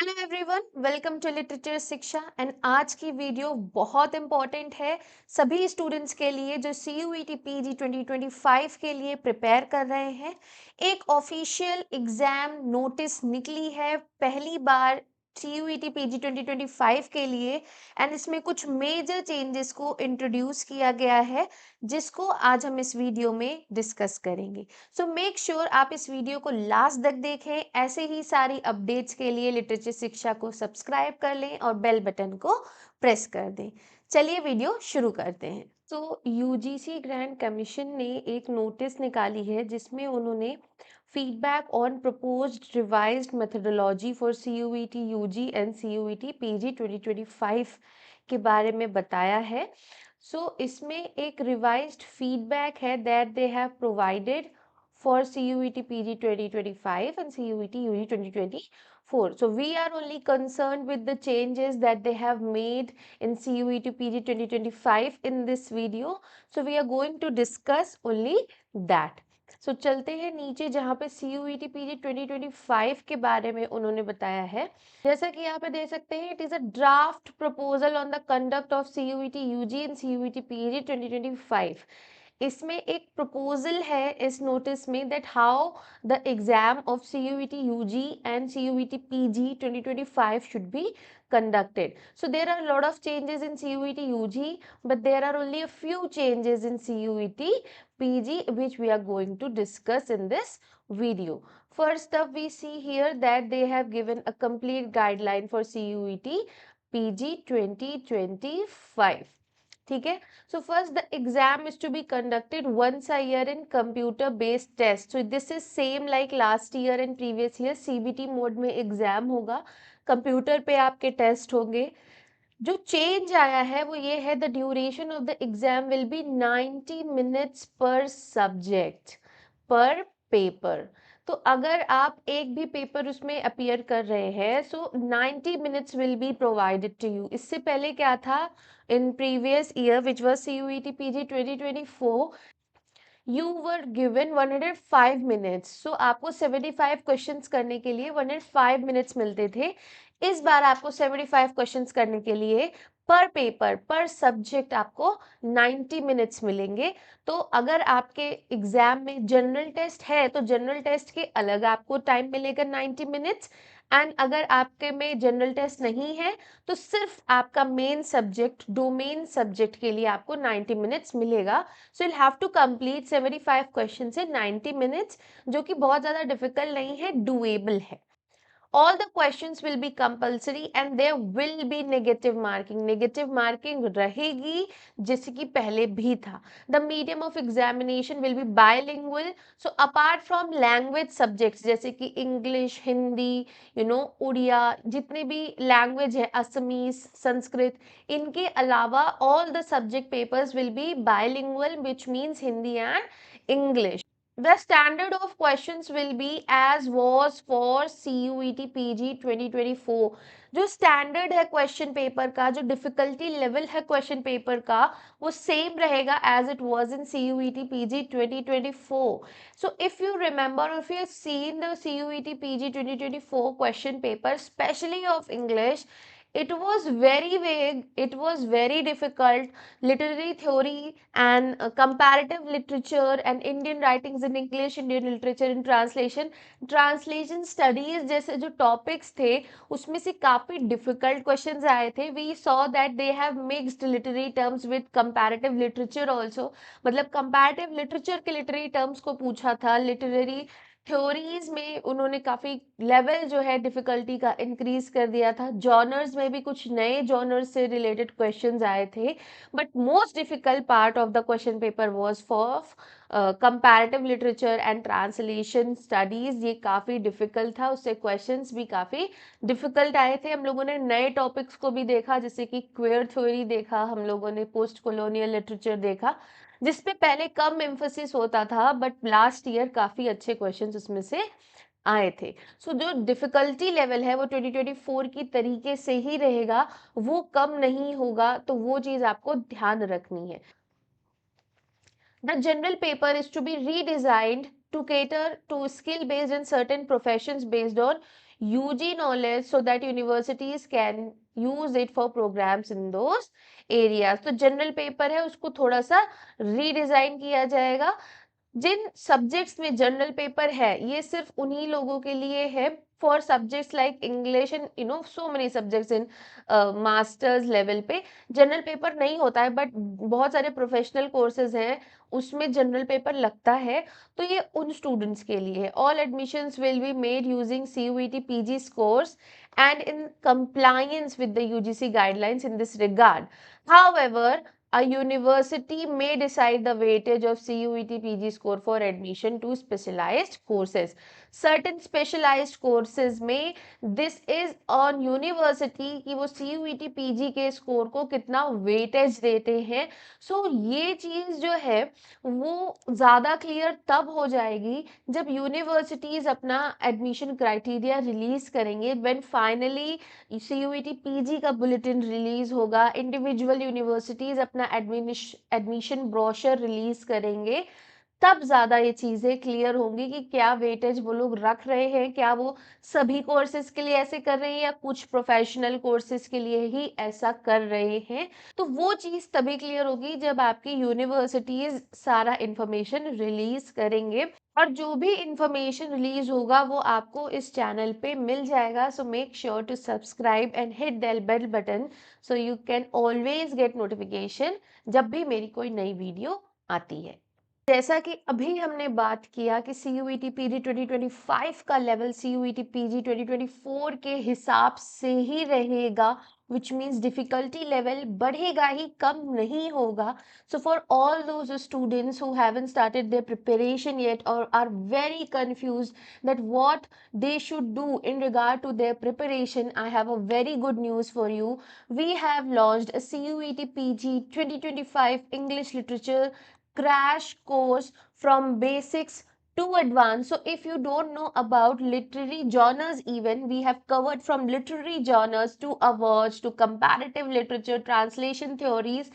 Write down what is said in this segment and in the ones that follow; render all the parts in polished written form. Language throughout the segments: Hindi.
Hello everyone, welcome to literature Shiksha. And आज की वीडियो बहुत इंपॉर्टेंट है सभी स्टूडेंट्स के लिए जो CUET PG 2025 के लिए प्रिपेयर कर रहे हैं। एक ऑफिशियल एग्जाम नोटिस निकली है पहली बार CUET PG 2025 के लिए, एंड इसमें कुछ मेजर चेंजेस को इंट्रोड्यूस किया गया है जिसको आज हम इस वीडियो में डिस्कस करेंगे। सो मेक श्योर आप इस वीडियो को लास्ट तक देखें। ऐसे ही सारी अपडेट्स के लिए लिटरेचर शिक्षा को सब्सक्राइब कर लें और बेल बटन को प्रेस कर दें। चलिए वीडियो शुरू करते हैं। तो UGC ग्रैंड कमीशन ने एक नोटिस निकाली है जिसमें उन्होंने feedback on proposed revised methodology for CUET UG and CUET PG 2025 के बारे में बताया है। इसमें एक रिवाइज्ड फीडबैक है that they have provided for CUET PG 2025 and CUET UG 2024. So we are only concerned with the changes that they have made in CUET PG 2025 in this video. So we are going to discuss only that. So चलते हैं नीचे जहाँ पे CUET PG 2025 के बारे में उन्होंने बताया है। जैसा कि यहाँ पे देख सकते हैं, it is a draft proposal on the conduct of CUET UG and CUET PG 2025। इसमें एक प्रपोजल है इस नोटिस में that how the exam of CUET UG and CUET PG 2025 should be conducted. So there are a lot of changes in CUET UG, but there are only a few changes in CUET PG which we are going to discuss in this video. First up, we see here that they have given a complete guideline for CUET PG 2025. ठीक है। So first the exam is to be conducted once a year in computer based test. So this is same like last year and previous year. CBT mode में एग्जाम होगा, कंप्यूटर पे आपके टेस्ट होंगे। जो चेंज आया है वो ये है, the duration of the exam will be 90 minutes पर सब्जेक्ट पर पेपर। तो अगर आप एक भी पेपर उसमें अपीयर कर रहे हैं so 90 minutes will be provided to you. इससे पहले क्या था, in previous year which was CUET PG 2024, you were given 105 minutes. So आपको 75 क्वेश्चंस करने के लिए 105 मिनट्स मिलते थे। इस बार आपको 75 क्वेश्चंस करने के लिए पर पेपर पर सब्जेक्ट आपको 90 मिनट्स मिलेंगे। तो अगर आपके एग्जाम में जनरल टेस्ट है तो जनरल टेस्ट के अलग आपको टाइम मिलेगा 90 मिनट्स, एंड अगर आपके में जनरल टेस्ट नहीं है तो सिर्फ आपका मेन सब्जेक्ट डोमेन सब्जेक्ट के लिए आपको 90 मिनट्स मिलेगा। So you have to complete 75 question से 90 मिनट्स, जो कि बहुत ज़्यादा डिफिकल्ट नहीं है, डुएबल है। All the questions will be compulsory and there will be negative marking. Negative marking रहेगी जैसे कि पहले भी था। The medium of examination will be bilingual. So apart from language subjects जैसे कि English, हिंदी, उड़िया, जितने भी language है, असमीज, संस्कृत, इनके अलावा all the subject papers will be bilingual, which means Hindi and English. The standard of questions will be as was for CUET PG 2024. जो स्टैंडर्ड है क्वेश्चन पेपर का, जो डिफिकल्टी लेवल है क्वेश्चन पेपर का, वो सेम रहेगा as it was in CUET PG 2024. So if you remember, if you have seen the CUET PG 2024 question paper, especially of English, it was very vague, it was very difficult. Literary theory and comparative literature and Indian writings in English, Indian literature in translation studies जैसे जो topics थे उसमें से काफी difficult questions आए थे। We saw that they have mixed literary terms with comparative literature also, मतलब comparative literature के literary terms को पूछा था। literary थ्योरीज में उन्होंने काफी लेवल जो है डिफिकल्टी का इंक्रीज कर दिया था। जॉनर्स में भी कुछ नए जॉनर्स से रिलेटेड क्वेश्चंस आए थे, but most difficult part of the question paper was for comparative literature and translation studies. ये काफ़ी डिफिकल्ट था, उससे क्वेश्चंस भी काफ़ी डिफिकल्ट आए थे। हम लोगों ने नए टॉपिक्स को भी देखा, जैसे कि क्वेयर थ्योरी देखा, हम लोगों ने पोस्ट कॉलोनियल लिटरेचर देखा, जिसपे पहले कम एम्फोसिस होता था, बट लास्ट ईयर काफ़ी अच्छे क्वेश्चंस उसमें से आए थे। सो जो डिफिकल्टी लेवल है वो 2024 की तरीके से ही रहेगा, वो कम नहीं होगा, तो वो चीज़ आपको ध्यान रखनी है। The general paper is to be redesigned to cater to skill based and certain professions based on UG knowledge so that universities can use it for programs in those areas. तो जनरल पेपर है उसको थोड़ा सा रीडिजाइन किया जाएगा। जिन सब्जेक्ट्स में जनरल पेपर है ये सिर्फ उन्हीं लोगों के लिए है for subjects like English and so many subjects in masters level पे जनरल पेपर नहीं होता है, बट बहुत सारे प्रोफेशनल कोर्सेज हैं उसमें जनरल पेपर लगता है, तो ये उन स्टूडेंट्स के लिए है। All admissions will be made using CUET PG scores and in compliance with the UGC guidelines in this regard. However, a university may decide the weightage of CUET PG score for admission to specialized courses. Certain specialized courses में this is on university कि वो CUET PG के स्कोर को कितना वेटेज देते हैं। सो ये चीज़ जो है वो ज़्यादा क्लियर तब हो जाएगी जब यूनिवर्सिटीज़ अपना एडमिशन क्राइटेरिया रिलीज़ करेंगे, व्हेन फाइनली CUET PG का बुलेटिन रिलीज होगा, इंडिविजुअल यूनिवर्सिटीज अपना एडमिशन ब्रोशर रिलीज करेंगे, तब ज़्यादा ये चीज़ें क्लियर होंगी कि क्या वेटेज वो लोग रख रहे हैं, क्या वो सभी कोर्सेज के लिए ऐसे कर रहे हैं या कुछ प्रोफेशनल कोर्सेज के लिए ही ऐसा कर रहे हैं। तो वो चीज़ तभी क्लियर होगी जब आपकी यूनिवर्सिटीज़ सारा इंफॉर्मेशन रिलीज करेंगे, और जो भी इंफॉर्मेशन रिलीज होगा वो आपको इस चैनल पे मिल जाएगा। So make sure to subscribe and hit the bell button so you can always get notification जब भी मेरी कोई नई वीडियो आती है। जैसा कि अभी हमने बात किया कि CUET PG 2025 का लेवल CUET PG 2024 के हिसाब से ही रहेगा, which means difficulty level बढ़ेगा ही, कम नहीं होगा। So for all those students who haven't started their preparation yet or are very confused that what they should do in regard to their preparation, I have a very good news for you. We have launched a CUET PG 2025 English Literature crash course from basics to advanced. So if you don't know about literary genres, even we have covered from literary genres to awards to comparative literature, translation theories,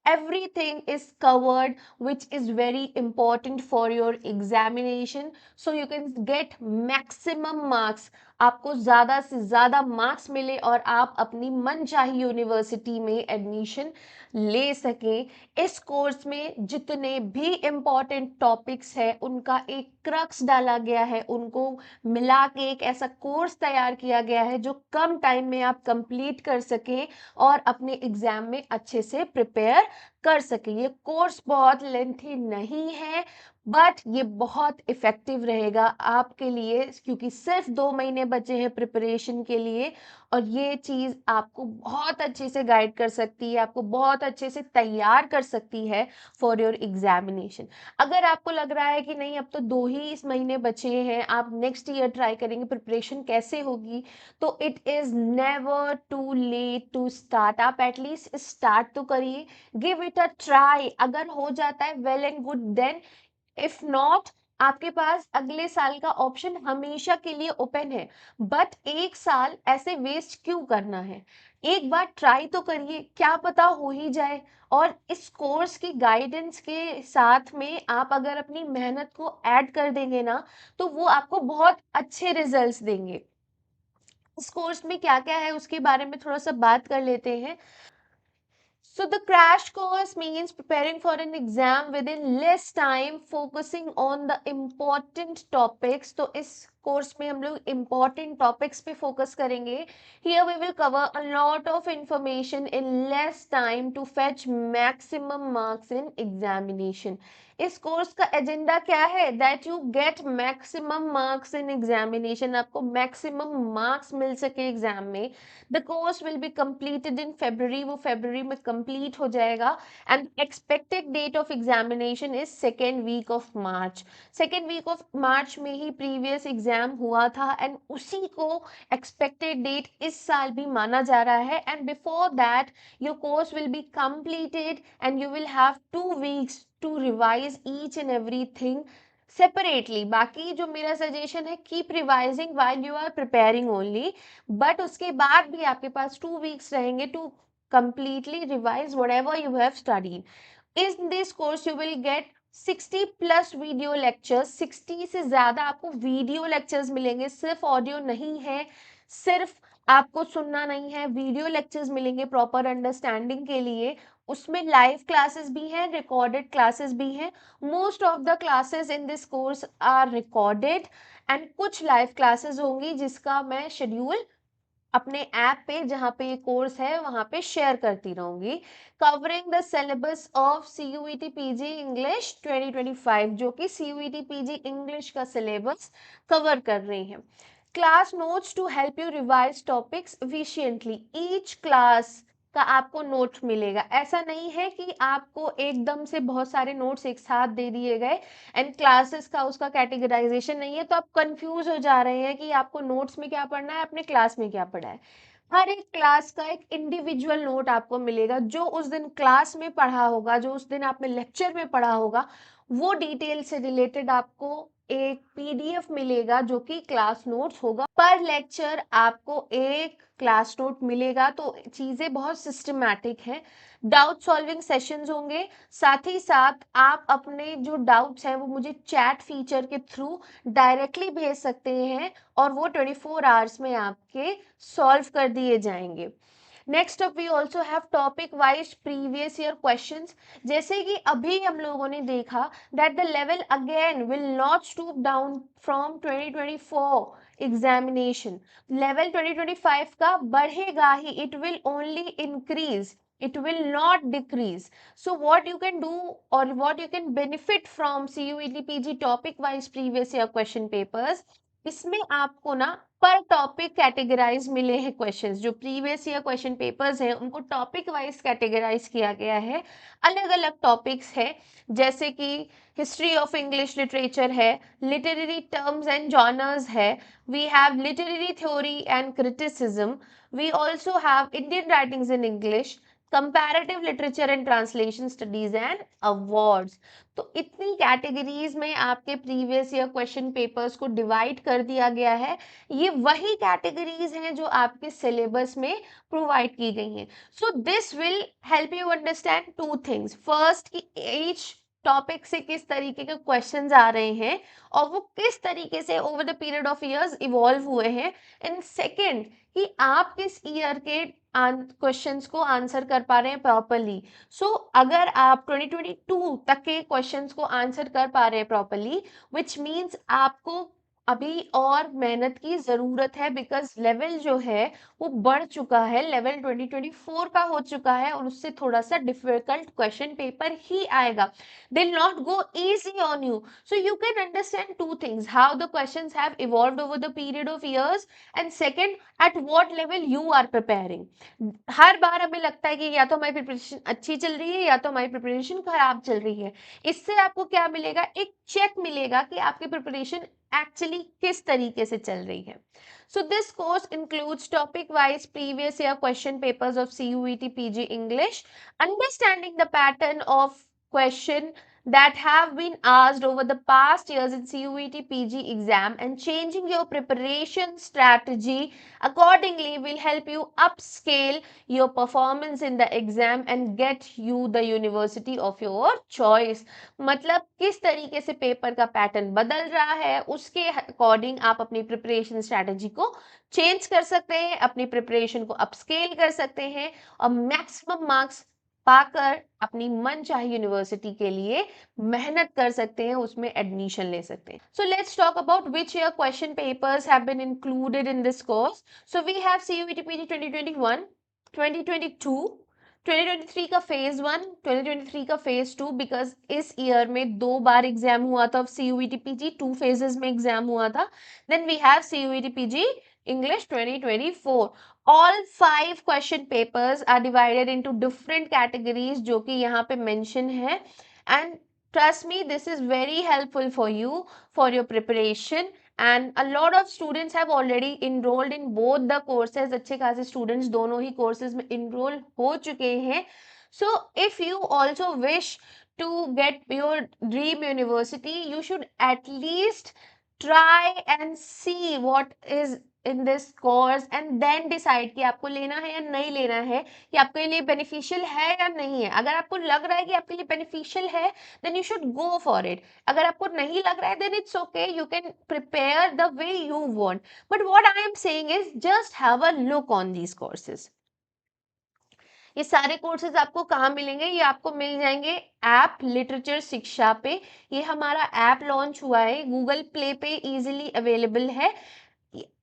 everything is covered which is very important for your examination, so you can get maximum marks, आपको ज़्यादा से ज़्यादा मार्क्स मिले और आप अपनी मनचाही यूनिवर्सिटी में एडमिशन ले सकें। इस कोर्स में जितने भी इम्पॉर्टेंट टॉपिक्स हैं उनका एक क्रक्स डाला गया है, उनको मिला के एक ऐसा कोर्स तैयार किया गया है जो कम टाइम में आप कंप्लीट कर सकें और अपने एग्जाम में अच्छे से प्रिपेयर कर सके। ये कोर्स बहुत लेंथी नहीं है, बट ये बहुत इफेक्टिव रहेगा आपके लिए, क्योंकि सिर्फ 2 महीने बचे हैं प्रिपरेशन के लिए, और ये चीज़ आपको बहुत अच्छे से गाइड कर सकती है, आपको बहुत अच्छे से तैयार कर सकती है फॉर योर एग्जामिनेशन। अगर आपको लग रहा है कि नहीं अब तो 2 ही महीने बचे हैं, आप नेक्स्ट ईयर ट्राई करेंगे, प्रिपरेशन कैसे होगी, तो it is never too late to start. आप एटलीस्ट स्टार्ट तो करिए, गिव इट अ ट्राई। अगर हो जाता है well and good, then if not आपके पास अगले साल का ऑप्शन हमेशा के लिए ओपन है। बट एक साल ऐसे वेस्ट क्यों करना है, एक बार ट्राई तो करिए, क्या पता हो ही जाए। और इस कोर्स की गाइडेंस के साथ में आप अगर अपनी मेहनत को ऐड कर देंगे ना, तो वो आपको बहुत अच्छे रिजल्ट्स देंगे। इस कोर्स में क्या क्या है उसके बारे में थोड़ा सा बात कर लेते हैं। So the crash course means preparing for an exam within less time, focusing on the important topics. तो इस कोर्स में हम लोग important topics पे focus करेंगे. Here we will cover a lot of information in less time to fetch maximum marks in examination. इस कोर्स का एजेंडा क्या है? That you get maximum marks in examination, आपको मैक्सिमम मार्क्स मिल सके एग्जाम में। The course will be completed in February, वो फेब्रुवरी में कंप्लीट हो जाएगा, and expected date of examination is second week of March. Second week of March में ही प्रीवियस एग्जाम हुआ था, एंड उसी को एक्सपेक्टेड डेट इस साल भी माना जा रहा है। And before that your course will be completed and you will have 2 weeks to revise each and everything separately. बाकी जो मेरा सजेशन है, keep revising while you are preparing only, but उसके बाद भी आपके पास 2 weeks रहेंगे to completely revise whatever you have studied. In this course you will get 60 plus video lectures, 60 से ज़्यादा आपको वीडियो लेक्चर्स मिलेंगे, सिर्फ ऑडियो नहीं है, सिर्फ आपको सुनना नहीं है, वीडियो लेक्चर्स मिलेंगे प्रॉपर अंडरस्टैंडिंग के लिए। उसमें लाइव क्लासेस भी हैं, रिकॉर्डेड क्लासेस भी हैं। Most of the classes in this course are recorded and कुछ लाइव क्लासेस होंगी जिसका मैं शेड्यूल अपने ऐप पे, जहाँ पे ये कोर्स है वहाँ पे शेयर करती रहूंगी। Covering the syllabus of CUET PG English 2025, जो कि CUET PG इंग्लिश का सिलेबस कवर कर रही है। Class notes to help you revise topics efficiently, each class का आपको नोट मिलेगा। ऐसा नहीं है कि आपको एकदम से बहुत सारे नोट्स एक साथ दे दिए गए एंड क्लासेस का उसका कैटेगराइजेशन नहीं है, तो आप कंफ्यूज हो जा रहे हैं कि आपको नोट्स में क्या पढ़ना है, अपने क्लास में क्या पढ़ा है। हर एक क्लास का एक इंडिविजुअल नोट आपको मिलेगा, जो उस दिन क्लास में पढ़ा होगा, जो उस दिन आपने लेक्चर में पढ़ा होगा, वो डिटेल से रिलेटेड आपको एक PDF मिलेगा जो कि क्लास नोट्स होगा। पर लेक्चर आपको एक क्लास नोट मिलेगा, तो चीजें बहुत सिस्टमैटिक हैं। डाउट सॉल्विंग सेशंस होंगे, साथ ही साथ आप अपने जो डाउट्स हैं वो मुझे चैट फीचर के थ्रू डायरेक्टली भेज सकते हैं और वो 24 आवर्स में आपके सॉल्व कर दिए जाएंगे। Next up we also have topic wise previous year questions. जैसे कि अभी हम लोगों ने देखा that the level again will not stoop down from 2024 examination. Level 2025 का बढ़ेगा ही, it will only increase, it will not decrease. So what you can do or what you can benefit from CUET PG topic wise previous year question papers, इसमें आपको ना पर टॉपिक कैटेगराइज मिले हैं क्वेश्चंस। जो प्रीवियस ईयर क्वेश्चन पेपर्स हैं उनको टॉपिक वाइज कैटेगराइज किया गया है, अलग अलग टॉपिक्स है, जैसे कि हिस्ट्री ऑफ इंग्लिश लिटरेचर है, लिटरेरी टर्म्स एंड जॉनर्स है, we have literary theory and criticism, we also have Indian writings in English, comparative literature and translation studies and awards. तो इतनी कैटेगरीज में आपके प्रीवियस ईयर क्वेश्चन पेपर्स को डिवाइड कर दिया गया है। ये वही कैटेगरीज हैं जो आपके सिलेबस में प्रोवाइड की गई हैं। So this will help you understand two things. First कि ईच टॉपिक से किस तरीके के क्वेश्चंस आ रहे हैं और वो किस तरीके से over the period of years evolve हुए हैं। एंड सेकेंड कि आप किस ईयर के क्वेश्चंस को आंसर कर पा रहे हैं प्रॉपरली। सो अगर आप 2022 तक के क्वेश्चंस को आंसर कर पा रहे हैं प्रॉपरली, विच मीन्स आपको अभी और मेहनत की जरूरत है, बिकॉज लेवल जो है वो बढ़ चुका है, लेवल 2024 का हो चुका है और उससे थोड़ा सा डिफिकल्ट क्वेश्चन पेपर ही आएगा। They will not go easy on you. So you can understand two things, how the questions have evolved over the period of years and second at what level you are preparing. हर बार हमें लगता है कि या तो हमारी प्रिपरेशन अच्छी चल रही है या तो हमारी प्रिपरेशन खराब चल रही है। इससे आपको क्या मिलेगा, एक चेक मिलेगा कि आपकी प्रिपरेशन एक्चुअली किस तरीके से चल रही है। So this course includes topic wise previous year question papers of CUET PG English, understanding the pattern of question that have been asked over the past years in CUET PG exam, and changing your preparation strategy accordingly will help you upscale your performance in the exam and get you the university of your choice। मतलब किस तरीके से पेपर का पैटर्न बदल रहा है, उसके अकॉर्डिंग आप अपनी प्रिपरेशन स्ट्रैटेजी को चेंज कर सकते हैं, अपनी प्रिपरेशन को अपस्केल कर सकते हैं और मैक्सिमम मार्क्स पाकर अपनी मनचाही यूनिवर्सिटी के लिए मेहनत कर सकते हैं, उसमें एडमिशन ले सकते हैं। So let's talk about which year question papers have been included in this course. So we have CUET PG 2021, 2022, 2023 का फेज 1, 2023 का फेज 2, बिकॉज इस ईयर में 2 बार एग्जाम हुआ था। CUET PG 2 फेजेस में एग्जाम हुआ था। Then we have CUET PG English 2024. All 5 question papers are divided into different categories जो कि यहाँ पे mention है, and trust me this is very helpful for you for your preparation, and a lot of students have already enrolled in both the courses। अच्छे खासे students दोनों ही courses में enroll हो चुके हैं। So if you also wish to get your dream university, you should at least try and see what is in this course and then decide कि आपको लेना है या नहीं लेना है, कि आपके लिए beneficial है या नहीं है. अगर आपको लग रहा है कि आपके लिए beneficial है, then you should go for it. अगर आपको नहीं लग रहा है, then it's okay, you can prepare the way you want. But what I am saying is just have a look on these courses. ये सारे कोर्सेज आपको कहाँ मिलेंगे? ये आपको मिल जाएंगे ऐप लिटरेचर शिक्षा पे. ये हमारा ऐप लॉन्च हुआ है, गूगल प्ले पे इजीली अवेलेबल है.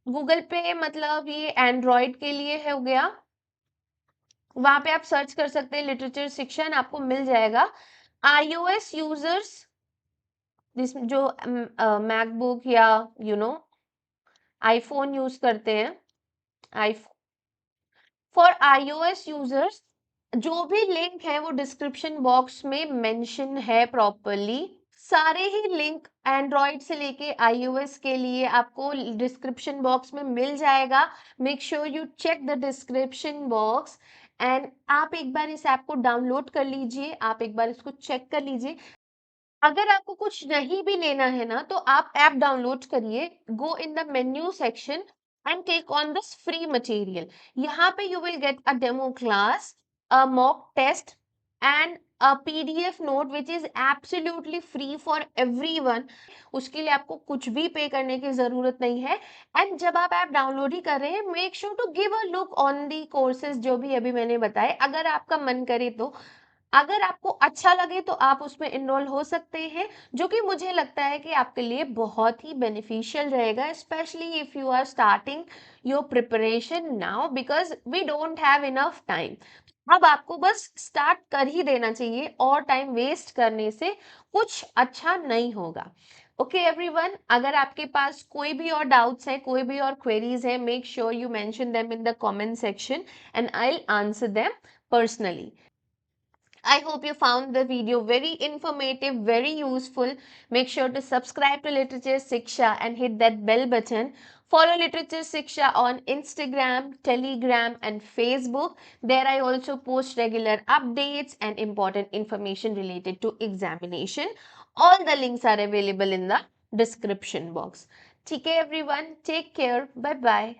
गूगल पे मतलब ये एंड्रॉयड के लिए है हो गया. वहां पे आप सर्च कर सकते हैं लिटरेचर शिक्षा, आपको मिल जाएगा. iOS यूजर्स जिसमें जो मैकबुक या आईफोन यूज करते हैं, आईफोन फॉर iOS यूजर्स जो भी लिंक है वो डिस्क्रिप्शन बॉक्स में मेंशन है प्रॉपरली. सारे ही लिंक एंड्रॉइड से लेके iOS के लिए आपको डिस्क्रिप्शन बॉक्स में मिल जाएगा. Make sure you check the description box and आप एक बार इस ऐप को डाउनलोड कर लीजिए, आप एक बार इसको चेक कर लीजिए. अगर आपको कुछ नहीं भी लेना है ना, तो आप ऐप डाउनलोड करिए, go in the menu section and click on this free material. यहाँ पे you will get a demo class, a mock test and a PDF note which is absolutely free for everyone. उसके लिए आपको कुछ भी पे करने की जरूरत नहीं है. एंड जब आप ऐप डाउनलोड ही कर रहे हैं, make sure to give a look on the courses जो भी अभी मैंने बताए. अगर आपका मन करे तो, अगर आपको अच्छा लगे तो आप उसमें इनरोल हो सकते हैं, जो कि मुझे लगता है कि आपके लिए बहुत ही बेनिफिशियल रहेगा, specially if you are starting your preparation now, because we don't have enough time. अब आपको बस स्टार्ट कर ही देना चाहिए, और टाइम वेस्ट करने से कुछ अच्छा नहीं होगा. ओके एवरीवन, अगर आपके पास कोई भी और डाउट्स है, कोई भी और क्वेरीज है, make sure you mention them in the comment section and I will answer them personally. I hope you found the video very informative, very useful. Make sure to subscribe to Literature Shiksha and hit that bell button. Follow Literature Shiksha on Instagram, Telegram and Facebook. There I also post regular updates and important information related to examination. All the links are available in the description box. Okay everyone, take care. Bye bye.